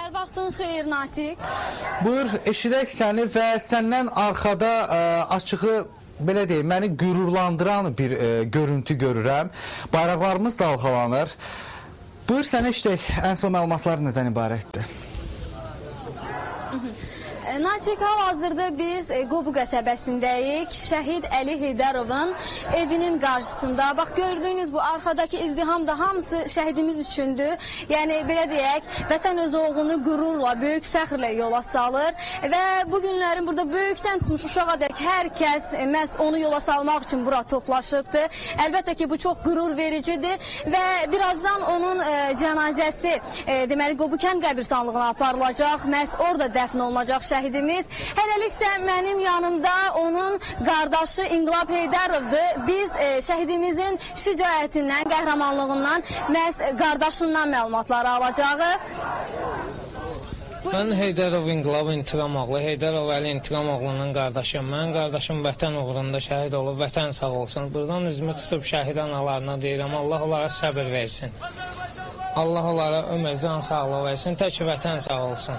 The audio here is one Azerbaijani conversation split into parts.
Hər vaxtın xeyir Natiq. Buyur, eşidək səni və səndən arxada açığı belə deyim, məni qürurlandıran bir görüntü görürəm. Bayraqlarımız dalğalanır. Buyur, səni eşidək, ən son məlumatlar nədən ibarətdir? Natiq, hal-hazırda biz Qobu qəsəbəsindəyik. Şəhid Əli Heydərovun evinin qarşısında. Bax, gördüyünüz bu arxadakı izdiham da hamısı şəhidimiz üçündür. Yəni, belə deyək, vətən öz oğlunu qürurla, böyük fəxrlə yola salır. Və bu günlərin burada böyükdən tutmuş uşağa dək hər kəs məhz onu yola salmaq üçün bura toplaşıbdır. Əlbəttə ki, bu çox qürur vericidir. Və birazdan onun cənazəsi, deməli, Qobu kənd qəbirstanlığına aparılacaq. Məhz orada dəfn olunacaq şəhidimiz. Hələliksə mənim yanımda onun qardaşı İnqilab Heydərovdur. Biz şəhidimizin şücaətindən, qəhrəmanlığından, məhz qardaşından məlumatları alacağıq. Mən Heydərov İnqilab İntiqam oğlu, Heydərov Əli İntiqam oğlunun qardaşıyım. Mənim qardaşım vətən uğrunda şəhid olub, vətən sağ olsun. Buradan üzümü tutub şəhid analarına deyirəm, Allah onlara səbir versin. Allah onlara ömür, can sağlığı versin, tək vətən sağ olsun.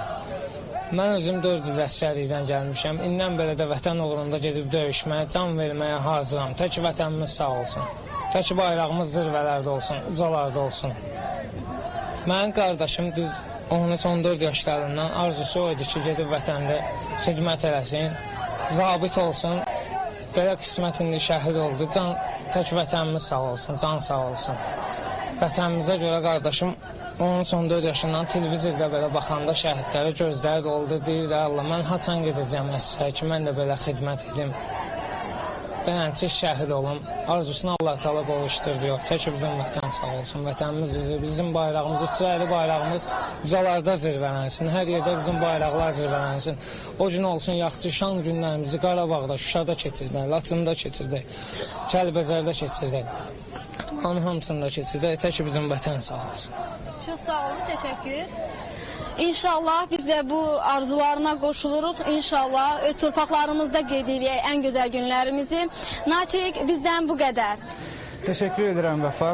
Mən özüm 4 il əsgərlikdən gəlmişəm. İndən belə də vətən uğrunda gedib döyüşməyə, can verməyə hazıram. Tək vətənimiz sağ olsun. Tək bayrağımız zirvələrdə olsun, ucalarda olsun. Mənim qardaşım düz 13-14 yaşlarından arzusu oydu ki, gedib vətəndə xidmət eləsin, zabit olsun. Belə qismət indi şəhid oldu. Tək vətənimiz sağ olsun, can sağ olsun. Vətənimizə görə qardaşım 13-14 yaşından televizorda belə baxanda şəhidlərə gözləri doldu, deyir, Allah, mən haçan gedəcəm əsgər ki, mən də belə xidmət edim. Beləncə şəhid olum, arzusuna Allah Taala qovuşturdu, yox, tək bizim vətən sağ olsun, vətənimiz bizim bayrağımız, uçsaylı bayrağımız ucalarda zirvələnsin, hər yerdə bizim bayraqlar zirvələnsin. O gün olsun, yaxşı şan günlərimizi Qarabağda, Şuşada keçirdik, Laçında keçirdik, Kəlbəcərdə keçirdik. Onun hamısında keçirdik, tək bizim vətən sağ olsun. Çox sağ olun, təşəkkür. İnşallah biz də bu arzularına qoşuluruq. İnşallah öz torpaqlarımızda qeyd edək ən gözəl günlərimizi. Natiq, bizdən bu qədər. Təşəkkür edirəm Vəfa.